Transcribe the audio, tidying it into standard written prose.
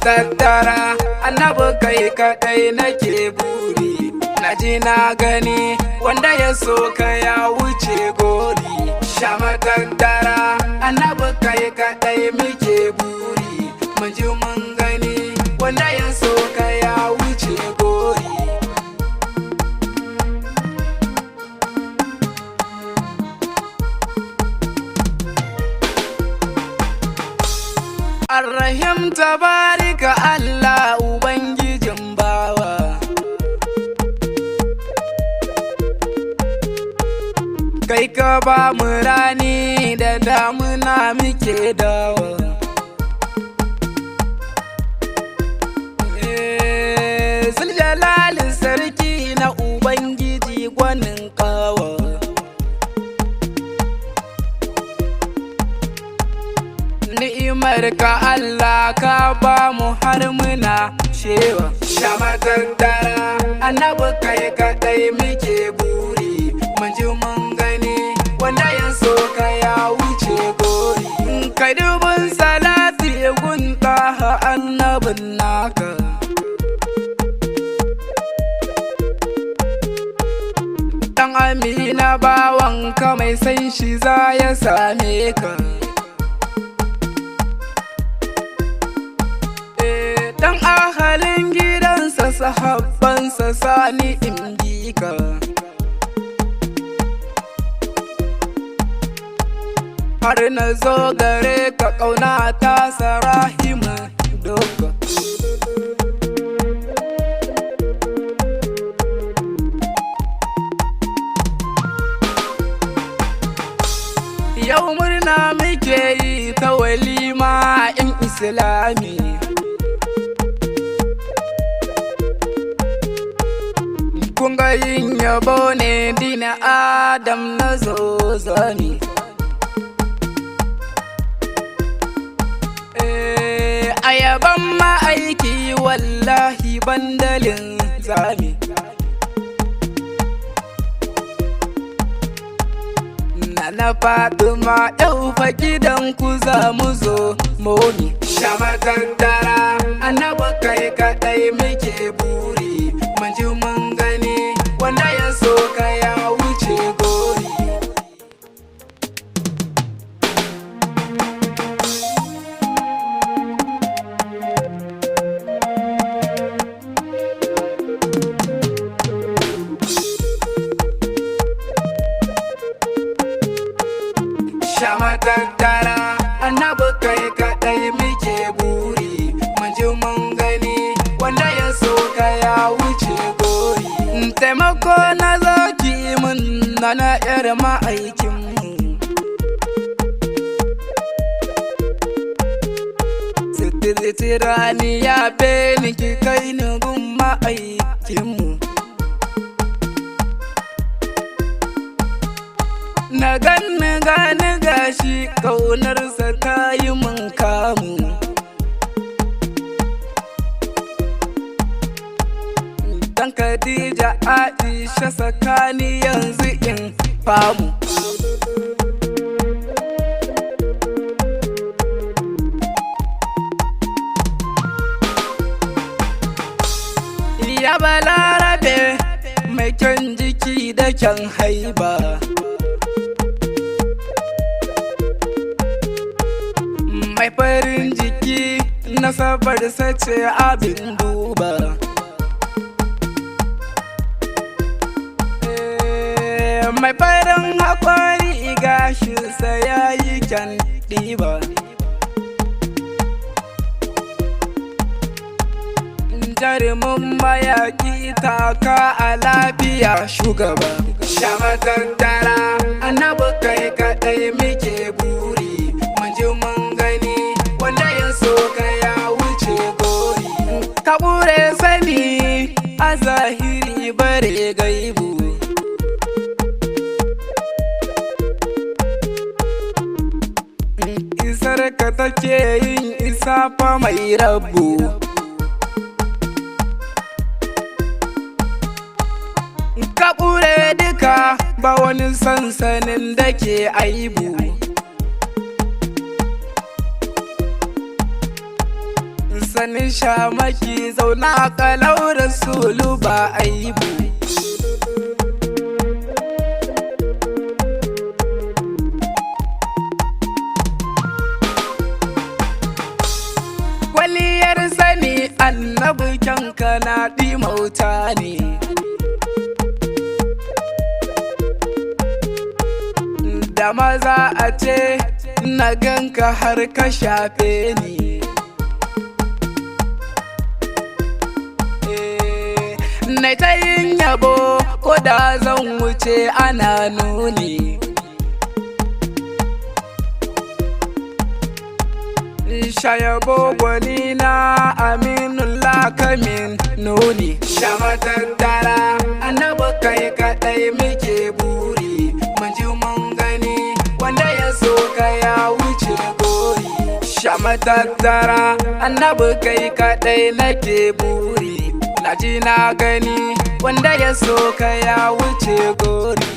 matattara, annabi kai kadai nake buri. Na ji na gani wanda ya so ka ya wuce gori. Sha matattara, annabi kai kadai muke buri. Mun ji mun gani wanda ya so ka ya wuce gori. Ar-Rahim tabarika Allah Ubangijin bawa. Kai ka ba mu rani da damuna muke dawa. Zuljalalin sarki na Ubangiji gwanin kawa. Ni'imar ka Allah ka ba mu har muna shewa. Sha matattara, annabi kai kadai muke buri. Mun ji mun gani wanda ya so ka ya wuce gori. Kai dubin salati gun taha annabin naka. Dan Amina bawanka mai san shi za ya same ka. Dan ahalin gidansa sahabbansa sani in bi ka. Har na zo gare ka ƙauna ta Sarahimu doka. Yau murna muke yi ta walima in Islami. Kunga yin yabo ne dina Adam na zo zami. Ayaban ma'aiki wallahi bandalin zami. Na Fatima yau fa gidan ku za mu zo momi. Sha matattara, annabi kai kadai muke buri. Mun ji mun gani wanda ya so ka ya wuce gori. Sha matattara, annabi kai kadai muke buri. Mun ji mun gani wanda ya so ka ya wuce gori. Taimako na zaki mun na yar ma'aikinmu. Sitirani ya beni ki kai ni gun ma'aikinmu. Na ganni gani gashi ƙaunarsa ta yi mun kamu. Dan Khadija Aisha sakani yanzu in famu. Ya balarabe mai kyan jiki da kyan haiba. Mai farin jiki nasabarsa ce abin duba. Mai farin haƙwari gashinsa ya yi kyan ɗiba. Jarumin mayaƙi taka a lafiya shugaba. Sha matattara, annabi kai kaɗai muke buri. Mun ji mun gani wanda ya so ka ya wuce gori. Ka ƙure sani a zahiri bare gaibu. Isar ka take yin isa fa mai rabu. Ka ƙure duka ba wani sansanin da ke aibu. sanin shamaki zauna kalau rasulu ba aibu. Kwaliyar sani annabi kyanka na ɗimauta ne, da maza a ce na ganka har ka shafe ni. Na ta yin yabo ko da zan wuce ana nuni, shayabo gwani na aminullah kamin nuni. Shamatattara annabi kai kaɗai muke buri, mun ji mun gani wanda ya so ka ya wuce gori. Shamatattara annabi kai kaɗai nake buri, na ji na gani wanda ya so ka ya wuce gori.